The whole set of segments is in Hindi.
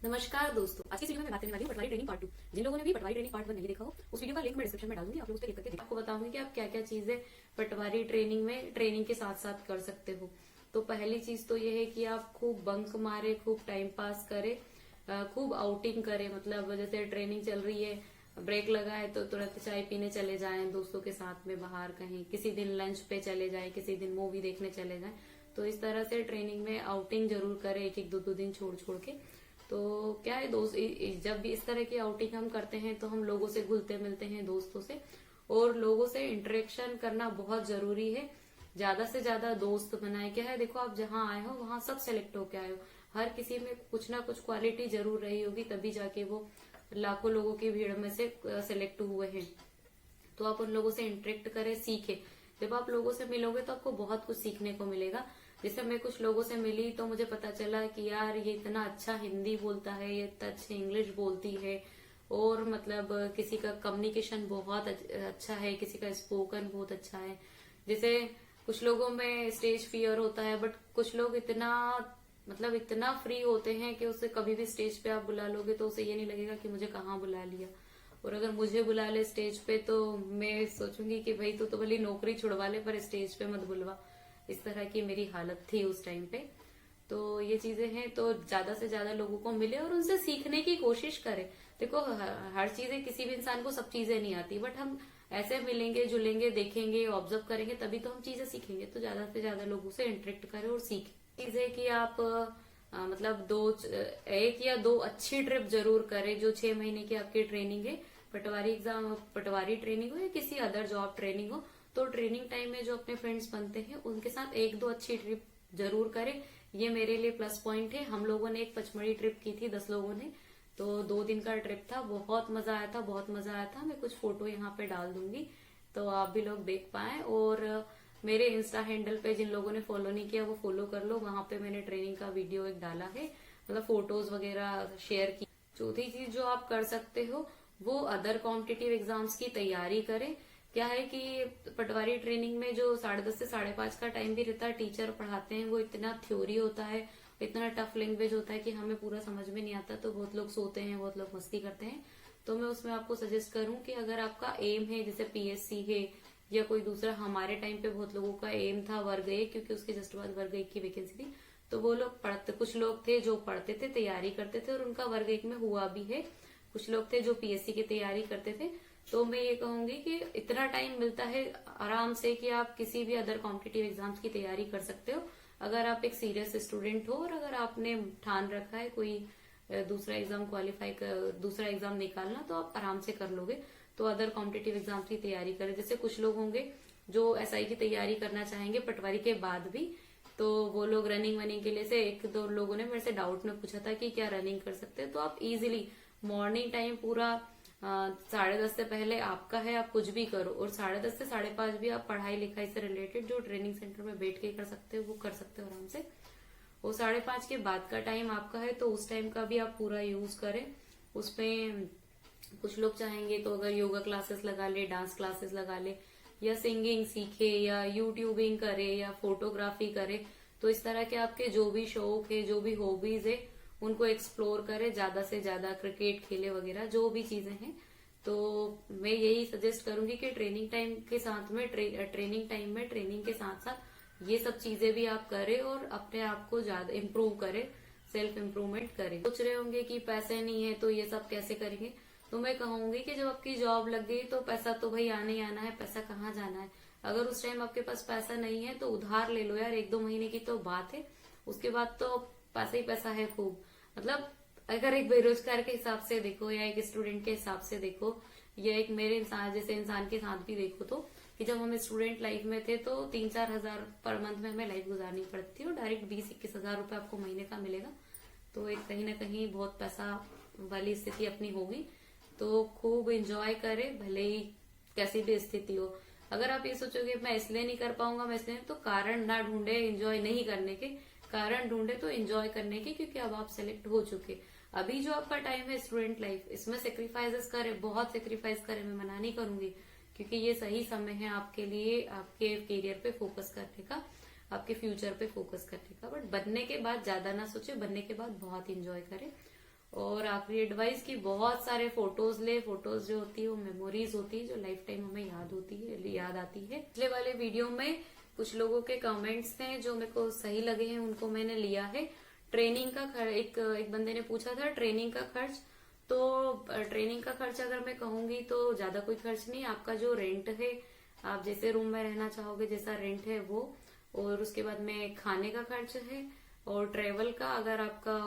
नमस्कार दोस्तों, आज की वीडियो में मैं बात करने वाली हूँ पटवारी ट्रेनिंग पार्ट 2। जिन लोगों ने भी पटवारी ट्रेनिंग पार्ट 1 नहीं देखा हो, उस वीडियो का लिंक मैं डिस्क्रिप्शन में डाल दूंगी, आप लोग उस पर क्लिक करके आपको बताऊंगी कि आप क्या क्या चीजें पटवारी ट्रेनिंग में ट्रेनिंग के साथ साथ कर सकते हो। तो पहली चीज तो ये है कि आप खूब बंक मारे, खूब टाइम पास करे, खूब आउटिंग करे। मतलब जैसे ट्रेनिंग चल रही है, ब्रेक लगा है तो तुरंत चाय पीने चले जाएं दोस्तों के साथ में बाहर कहीं, किसी दिन लंच पे चले जाएं, किसी दिन मूवी देखने चले जाएं। तो इस तरह से ट्रेनिंग में आउटिंग जरूर करें, एक एक दो दिन छोड़ छोड़ के। तो क्या है दोस्त, जब भी इस तरह की आउटिंग हम करते हैं तो हम लोगों से घुलते मिलते हैं, दोस्तों से, और लोगों से इंटरेक्शन करना बहुत जरूरी है। ज्यादा से ज्यादा दोस्त बनाए। क्या है, देखो आप जहाँ आए हो वहां सब सेलेक्ट होके आए हो, हर किसी में कुछ ना कुछ क्वालिटी जरूर रही होगी, तभी जाके वो लाखों लोगों की भीड़ में से सेलेक्ट हुए हैं। तो आप उन लोगों से इंटरेक्ट करें, सीखे। जब आप लोगों से मिलोगे तो आपको बहुत कुछ सीखने को मिलेगा। जैसे मैं कुछ लोगों से मिली तो मुझे पता चला कि यार ये इतना अच्छा हिंदी बोलता है, ये इतना अच्छा इंग्लिश बोलती है, और मतलब किसी का कम्युनिकेशन बहुत अच्छा है, किसी का स्पोकन बहुत अच्छा है। जैसे कुछ लोगों में स्टेज फियर होता है, बट कुछ लोग इतना मतलब इतना फ्री होते हैं कि उसे कभी भी स्टेज पे आप बुला लोगे तो उसे ये नहीं लगेगा कि मुझे कहाँ बुला लिया। और अगर मुझे बुला ले स्टेज पे तो मैं सोचूंगी कि भाई तू तो भली नौकरी छुड़वा ले पर स्टेज पे मत बुलवा। इस तरह की मेरी हालत थी उस टाइम पे। तो ये चीजें हैं, तो ज्यादा से ज्यादा लोगों को मिले और उनसे सीखने की कोशिश करें। देखो हर चीजें, किसी भी इंसान को सब चीजें नहीं आती, बट हम ऐसे मिलेंगे जुलेंगे, देखेंगे, ऑब्जर्व करेंगे, तभी तो हम चीजें सीखेंगे। तो ज्यादा से ज्यादा लोगों से इंटरेक्ट करें और सीखें। चीज है कि आप मतलब एक या दो अच्छी ट्रिप जरूर करें। जो 6 महीने की आपकी ट्रेनिंग है, पटवारी एग्जाम, पटवारी ट्रेनिंग हो या किसी अदर जॉब ट्रेनिंग हो, तो ट्रेनिंग टाइम में जो अपने फ्रेंड्स बनते हैं उनके साथ एक दो अच्छी ट्रिप जरूर करें। ये मेरे लिए प्लस पॉइंट है। हम लोगों ने एक पचमढ़ी ट्रिप की थी, 10 लोगों ने। तो 2 दिन का ट्रिप था, बहुत मजा आया था, बहुत मजा आया था। मैं कुछ फोटो यहाँ पे डाल दूंगी तो आप भी लोग देख पाए। और मेरे इंस्टा हैंडल पे जिन लोगों ने फॉलो नहीं किया वो फॉलो कर लो, वहां पे मैंने ट्रेनिंग का वीडियो एक डाला है, मतलब फोटोज वगैरह शेयर की। चौथी चीज जो आप कर सकते हो वो अदर कॉम्पिटिटिव एग्जाम्स की तैयारी करें। क्या है कि पटवारी ट्रेनिंग में जो 10:30 से 5:30 का टाइम भी रहता है, टीचर पढ़ाते हैं, वो इतना थ्योरी होता है, इतना टफ लैंग्वेज होता है कि हमें पूरा समझ में नहीं आता। तो बहुत लोग सोते हैं, बहुत लोग मस्ती करते हैं। तो मैं उसमें आपको सजेस्ट करूं कि अगर आपका एम है, जैसे पीएससी है या कोई दूसरा, हमारे टाइम पे बहुत लोगों का एम था वर्ग 1, क्योंकि उसके जस्ट बाद वर्ग 1 की वैकेंसी थी। तो वो लोग पढ़ते, कुछ लोग थे जो पढ़ते थे, तैयारी करते थे, और उनका वर्ग 1 में हुआ भी है। कुछ लोग थे जो पीएससी की तैयारी करते थे। तो मैं ये कहूंगी कि इतना टाइम मिलता है आराम से कि आप किसी भी अदर कॉम्पिटिटिव एग्जाम्स की तैयारी कर सकते हो, अगर आप एक सीरियस स्टूडेंट हो और अगर आपने ठान रखा है कोई दूसरा एग्जाम क्वालिफाई कर, दूसरा एग्जाम निकालना, तो आप आराम से कर लोगे। तो अदर कॉम्पिटिटिव एग्जाम्स की तैयारी करें। जैसे कुछ लोग होंगे जो एसआई की तैयारी करना चाहेंगे पटवारी के बाद भी, तो वो लोग रनिंग वनिंग के लिए से, एक दो लोगों ने मेरे से डाउट में पूछा था कि क्या रनिंग कर सकते हैं। तो आप इजीली मॉर्निंग टाइम पूरा 10:30 से पहले आपका है, आप कुछ भी करो, और 10:30 से 5:30 भी आप पढ़ाई लिखाई से रिलेटेड जो ट्रेनिंग सेंटर में बैठ के कर सकते हो वो कर सकते हो आराम से। और 5:30 के बाद का टाइम आपका है, तो उस टाइम का भी आप पूरा यूज करें। उसमें कुछ लोग चाहेंगे तो अगर योगा क्लासेस लगा ले, डांस क्लासेस लगा ले, या सिंगिंग सीखे, या यूट्यूबिंग करे, या फोटोग्राफी करे। तो इस तरह के आपके जो भी शौक है, जो भी हॉबीज है, उनको एक्सप्लोर करे, ज्यादा से ज्यादा क्रिकेट खेले वगैरह, जो भी चीजें हैं। तो मैं यही सजेस्ट करूंगी कि ट्रेनिंग टाइम के साथ में ट्रेनिंग टाइम में ट्रेनिंग के साथ साथ ये सब चीजें भी आप करें और अपने आप को ज्यादा इम्प्रूव करें, सेल्फ इम्प्रूवमेंट करें। सोच रहे होंगे कि पैसे नहीं है तो ये सब कैसे करेंगे। तो मैं कहूंगी कि जब आपकी जॉब लग गई तो पैसा तो भाई आने ही आना है, पैसा कहाँ जाना है। अगर उस टाइम आपके पास पैसा नहीं है तो उधार ले लो यार, 1-2 महीने की तो बात है, उसके बाद तो पैसा ही पैसा है खूब। मतलब अगर एक बेरोजगार के हिसाब से देखो या एक स्टूडेंट के हिसाब से देखो, या एक मेरे इंसान जैसे इंसान के साथ भी देखो, तो कि जब हम स्टूडेंट लाइफ में थे तो 3-4 हजार पर मंथ में हमें लाइफ गुजारनी पड़ती थी, और डायरेक्ट 20-21 हजार रुपए आपको महीने का मिलेगा। तो एक कहीं ना कहीं बहुत पैसा वाली स्थिति अपनी होगी। तो खूब एंजॉय करे, भले ही कैसी भी स्थिति हो। अगर आप ये सोचोगे मैं इसलिए नहीं कर पाऊंगा, मैं इसलिए, तो कारण ना ढूंढे एंजॉय नहीं करने के, कारण ढूंढे तो एंजॉय करने के, क्योंकि अब आप सेलेक्ट हो चुके। अभी जो आपका टाइम है स्टूडेंट लाइफ, इसमें सेक्रीफाइसेस करें, बहुत सेक्रीफाइस करें, मैं मना नहीं करूंगी, क्योंकि ये सही समय है आपके लिए, आपके करियर पे फोकस करने का, आपके फ्यूचर पे फोकस करने का। बट बनने के बाद ज्यादा ना सोचे, बनने के बाद बहुत इंजॉय करें। और आखिरी एडवाइस कि बहुत सारे फोटोज ले। फोटोज जो होती है वो मेमोरीज होती है, जो लाइफ टाइम हमें याद आती है। पिछले वाले वीडियो में कुछ लोगों के कमेंट्स थे जो मेरे को सही लगे हैं, उनको मैंने लिया है। ट्रेनिंग का खर्च, एक बंदे ने पूछा था ट्रेनिंग का खर्च। तो ट्रेनिंग का खर्च अगर मैं कहूंगी तो ज्यादा कोई खर्च नहीं। आपका जो रेंट है, आप जैसे रूम में रहना चाहोगे जैसा रेंट है वो, और उसके बाद में खाने का खर्च है, और ट्रेवल का, अगर आपका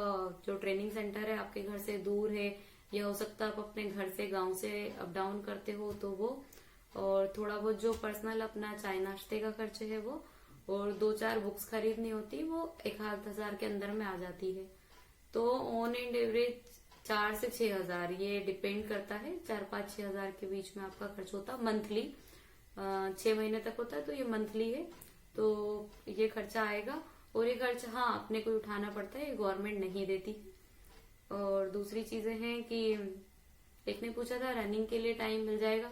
जो ट्रेनिंग सेंटर है आपके घर से दूर है, या हो सकता है आप अपने घर से गांव से अप डाउन करते हो तो वो, और थोड़ा बहुत जो पर्सनल अपना चाय नाश्ते का खर्च है वो, और 2-4 बुक्स खरीदनी होती है वो 1,000 के अंदर में आ जाती है। तो ऑन एंड एवरेज 4 से 6,000, ये डिपेंड करता है। 4-5-6 हजार के बीच में आपका खर्च होता मंथली। 6 महीने तक होता है तो ये मंथली है, तो ये खर्चा आएगा। और ये खर्च हाँ अपने को उठाना पड़ता है, ये गवर्नमेंट नहीं देती है। और दूसरी चीजें हैं कि एक ने पूछा था रनिंग के लिए टाइम मिल जाएगा,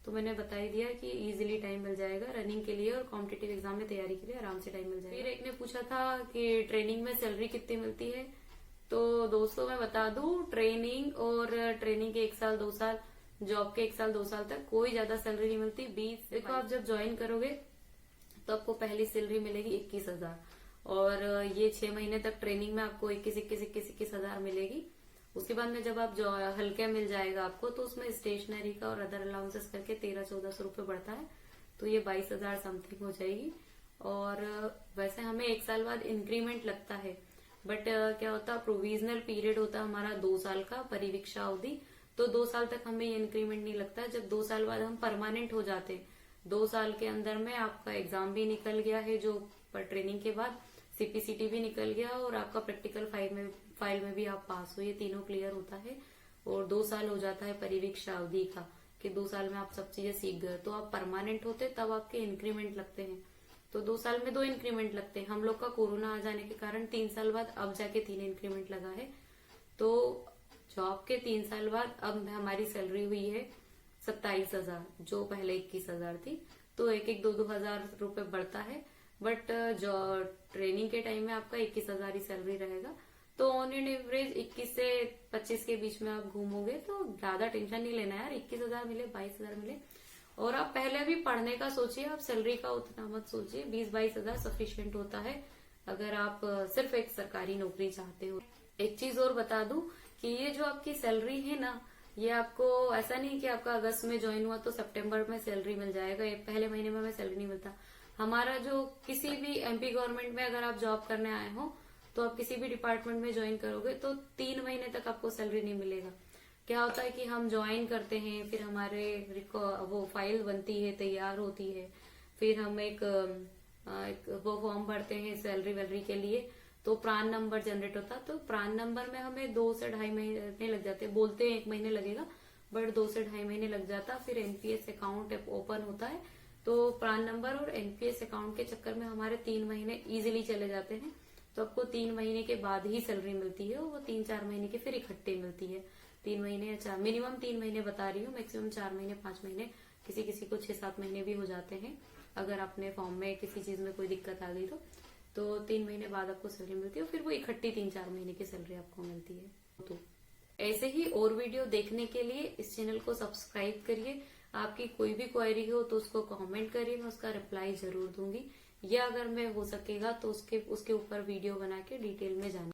तो मैंने बता ही दिया कि इजीली टाइम मिल जाएगा रनिंग के लिए, और कॉम्पिटिटिव एग्जाम में तैयारी के लिए आराम से टाइम मिल जाएगा। फिर एक ने पूछा था कि ट्रेनिंग में सैलरी कितनी मिलती है। तो दोस्तों मैं बता दूं, ट्रेनिंग और ट्रेनिंग के 1 साल 2 साल, जॉब के 1 साल 2 साल तक कोई ज्यादा सैलरी नहीं मिलती। 20 देखो, आप जब ज्वाइन करोगे तो आपको पहली सैलरी मिलेगी 21,000, और ये 6 महीने तक ट्रेनिंग में आपको 21 हजार मिलेगी। उसके बाद में जब आप जो हल्के मिल जाएगा आपको, तो उसमें स्टेशनरी का और अदर अलाउंसेस करके 1300-1400 रुपए बढ़ता है, तो ये 22,000 समथिंग हो जाएगी। और वैसे हमें 1 साल बाद इंक्रीमेंट लगता है, बट क्या होता है, प्रोविजनल पीरियड होता है हमारा 2 साल का, परिवीक्षा अवधि। तो 2 साल तक हमें ये इंक्रीमेंट नहीं लगता। जब 2 साल बाद हम परमानेंट हो जाते, 2 साल के अंदर में आपका एग्जाम भी निकल गया है, जो ट्रेनिंग के बाद CPCT भी निकल गया, और आपका प्रैक्टिकल फाइल में भी आप पास हो, ये तीनों क्लियर होता है। और 2 साल हो जाता है परिवीक्षा अवधि का, कि 2 साल में आप सब चीजें सीख गए, तो आप परमानेंट होते, तब आपके इंक्रीमेंट लगते हैं। तो 2 साल में 2 इंक्रीमेंट लगते हैं। हम लोग का कोरोना आ जाने के कारण 3 साल बाद अब जाके 3 इंक्रीमेंट लगा है। तो जॉब के 3 साल बाद अब हमारी सैलरी हुई है 27,000, जो पहले 21,000 थी। तो 1-2 हजार रुपए बढ़ता है, बट जो ट्रेनिंग के टाइम में आपका 21,000 ही सैलरी रहेगा। तो ऑन एंड एवरेज 21 से 25 के बीच में आप घूमोगे, तो ज्यादा टेंशन नहीं लेना यार। 21,000 मिले, 22,000 मिले, और आप पहले भी पढ़ने का सोचिए, आप सैलरी का उतना मत सोचिए। 20-22 हजार सफिशियंट होता है अगर आप सिर्फ एक सरकारी नौकरी चाहते हो। एक चीज और बता दूं कि ये जो आपकी सैलरी है ना, ये आपको ऐसा नहीं कि आपका अगस्त में ज्वाइन हुआ तो सितंबर में सैलरी मिल जाएगा, ये पहले महीने में हमें सैलरी नहीं मिलता। हमारा जो किसी भी MP गवर्नमेंट में अगर आप जॉब करने आए हो, तो आप किसी भी डिपार्टमेंट में ज्वाइन करोगे तो 3 महीने तक आपको सैलरी नहीं मिलेगा। क्या होता है कि हम ज्वाइन करते हैं, फिर हमारे वो फाइल बनती है, तैयार होती है, फिर हम एक वो फॉर्म भरते हैं सैलरी वैलरी के लिए, तो प्रान नंबर जनरेट होता है। तो प्रान नंबर में हमें 2 से 2.5 महीने लग जाते हैं। बोलते हैं 1 महीने लगेगा, बट 2 से 2.5 महीने लग जाता। फिर NPS अकाउंट ओपन होता है, तो प्रान नंबर और NPS अकाउंट के चक्कर में हमारे 3 महीने इजीली चले जाते हैं। तो आपको 3 महीने के बाद ही सैलरी मिलती है, वो 3-4 महीने की फिर इकट्ठे मिलती है। 3 महीने या 4, मिनिमम 3 महीने बता रही हूँ, मैक्सिमम 4 महीने 5 महीने, किसी किसी को 6-7 महीने भी हो जाते हैं। अगर अपने फॉर्म में किसी चीज में कोई दिक्कत आ गई तो 3 महीने बाद आपको सैलरी मिलती है, फिर वो इकट्ठी 3-4 महीने की सैलरी आपको मिलती है। तो ऐसे ही और वीडियो देखने के लिए इस चैनल को सब्सक्राइब करिए। आपकी कोई भी क्वेरी हो तो उसको कमेंट करिए, मैं उसका रिप्लाई जरूर दूंगी, या अगर मैं हो सकेगा तो उसके ऊपर वीडियो बना के डिटेल में जाना।